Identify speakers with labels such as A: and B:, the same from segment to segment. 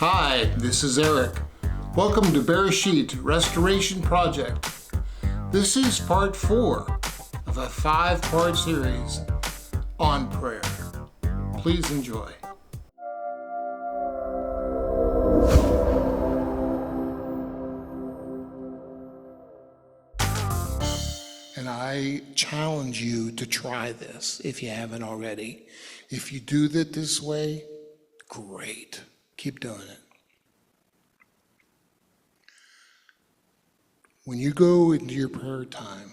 A: Hi, this is Eric. Welcome to Bereshit Restoration Project. This is part 4 of a 5-part series on prayer. Please enjoy. And I challenge you to try this if you haven't already. If you do it this way, great. Keep doing it. When you go into your prayer time,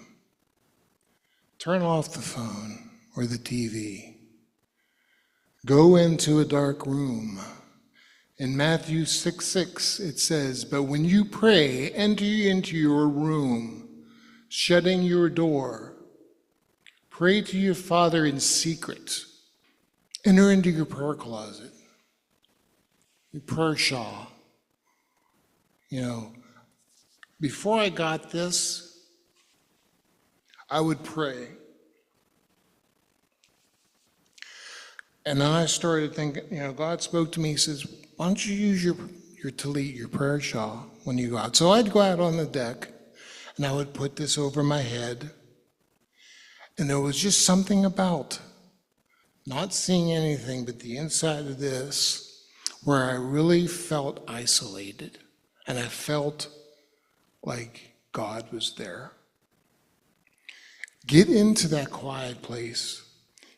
A: turn off the phone or the TV. Go into a dark room. In Matthew 6:6, it says, "But when you pray, enter into your room, shutting your door. Pray to your Father in secret. Enter into your prayer closet, your prayer shawl." Before I got this, I would pray. And then I started thinking, God spoke to me, he says, why don't you use your talit, your prayer shawl, when you go out? So I'd go out on the deck, and I would put this over my head. And there was just something about not seeing anything but the inside of this where I really felt isolated. And I felt like God was there. Get into that quiet place.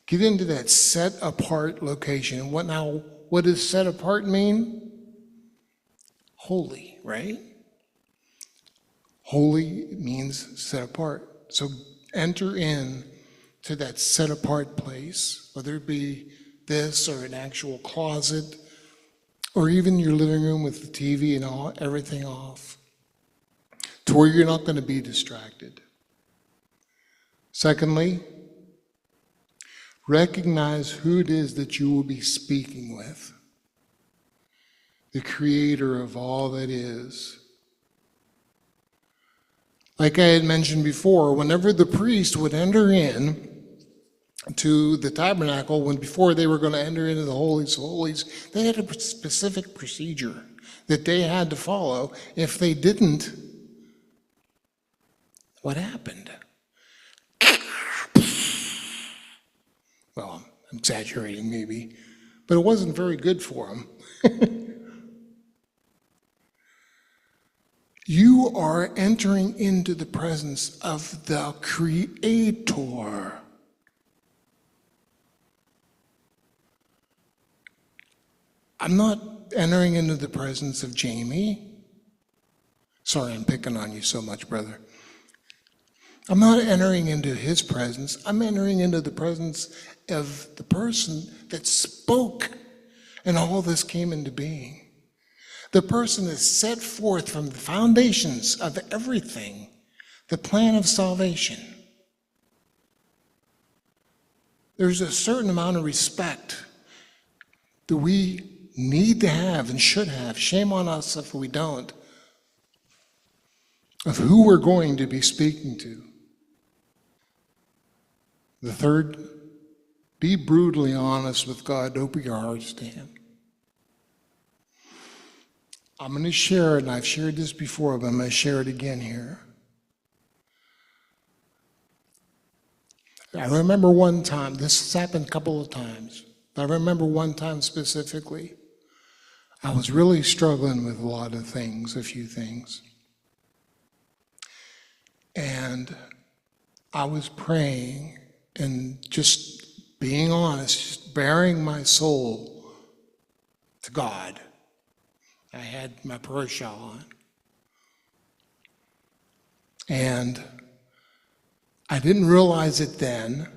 A: Get into that set apart location. What does set apart mean? Holy, right? Holy means set apart. So enter in to that set apart place, whether it be this or an actual closet, or even your living room with the TV and everything off, to where you're not going to be distracted. Secondly, recognize who it is that you will be speaking with. The Creator of all that is. Like I had mentioned before, whenever the priest would enter in to the tabernacle, before they were going to enter into the Holies of Holies, they had a specific procedure that they had to follow. If they didn't, what happened? Well, I'm exaggerating maybe, but it wasn't very good for them. You are entering into the presence of the Creator. I'm not entering into the presence of Jamie. Sorry, I'm picking on you so much, brother. I'm not entering into his presence. I'm entering into the presence of the person that spoke and all this came into being. The person that set forth from the foundations of everything the plan of salvation. There's a certain amount of respect that we need to have and should have. Shame on us if we don't. Of who we're going to be speaking to. The third, be brutally honest with God. Open your hearts to Him. I'm going to share it, and I've shared this before, but I'm going to share it again here. I remember one time, this has happened a couple of times, but I remember one time specifically, I was really struggling with a few things. And I was praying and just being honest, just bearing my soul to God. I had my prayer shawl on. And I didn't realize it then,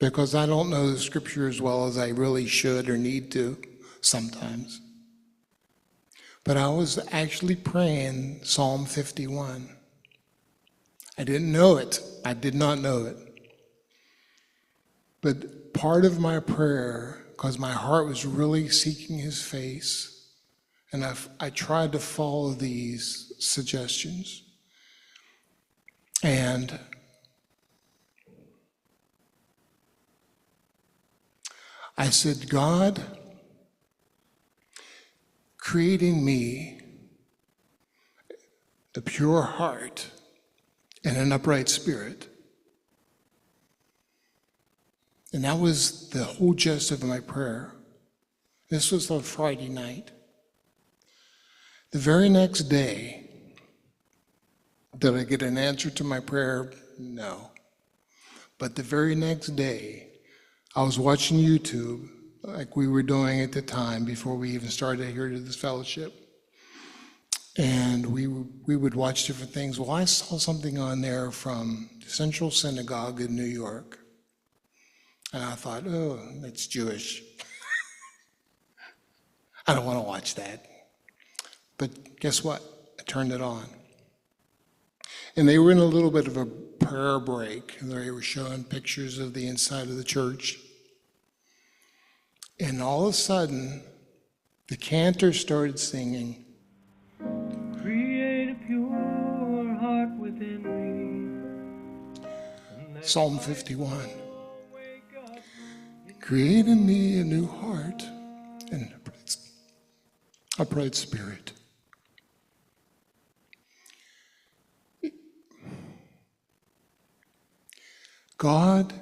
A: because I don't know the scripture as well as I really should or need to sometimes. But I was actually praying Psalm 51. I didn't know it. I did not know it. But part of my prayer, because my heart was really seeking His face, and I tried to follow these suggestions. And I said, God, create in me a pure heart and an upright spirit. And that was the whole gist of my prayer. This was on Friday night. The very next day, did I get an answer to my prayer? No. But the very next day, I was watching YouTube, like we were doing at the time before we even started here to this fellowship. And we would watch different things. Well, I saw something on there from the Central Synagogue in New York. And I thought, oh, that's Jewish. I don't want to watch that. But guess what? I turned it on. And they were in a little bit of a prayer break. They were showing pictures of the inside of the church. And all of a sudden, the cantor started singing,
B: "Create a pure heart within me."
A: Psalm 51. Create in me a new heart and upright spirit. God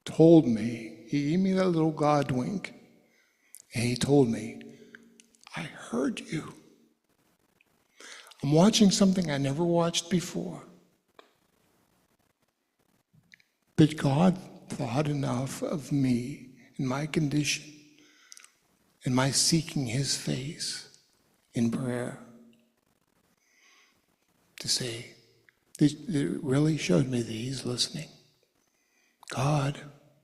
A: told me, he gave me that little God wink, and he told me, I heard you. I'm watching something I never watched before. But God thought enough of me and my condition and my seeking his face in prayer to say, it really showed me that he's listening. God,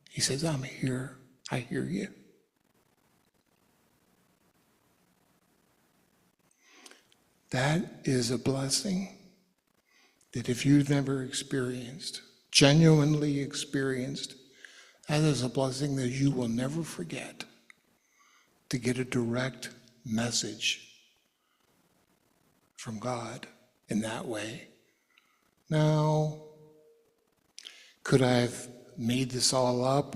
A: he says, I'm here. I hear you. That is a blessing that if you've never experienced, genuinely experienced, that is a blessing that you will never forget, to get a direct message from God in that way. Now, could I have made this all up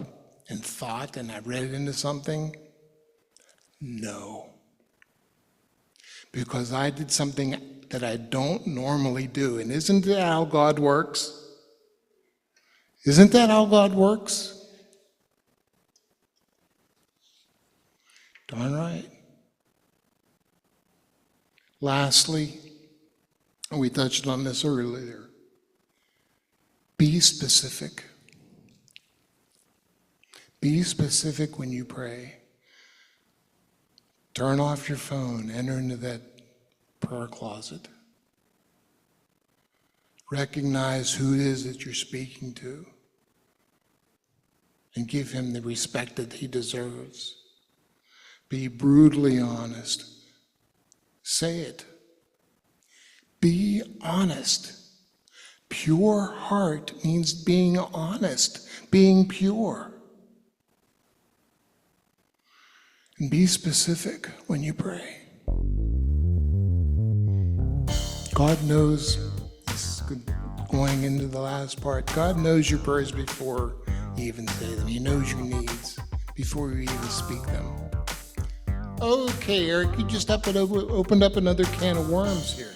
A: and thought and I read it into something? No. Because I did something that I don't normally do. And isn't that how God works? Isn't that how God works? Darn right. Lastly, and we touched on this earlier, be specific. Be specific when you pray. Turn off your phone, enter into that prayer closet. Recognize who it is that you're speaking to and give him the respect that he deserves. Be brutally honest. Say it. Be honest. Pure heart means being honest, being pure. And be specific when you pray. God knows, this is going into the last part, God knows your prayers before you even say them. He knows your needs before you even speak them. Okay, Eric, you just opened up another can of worms here.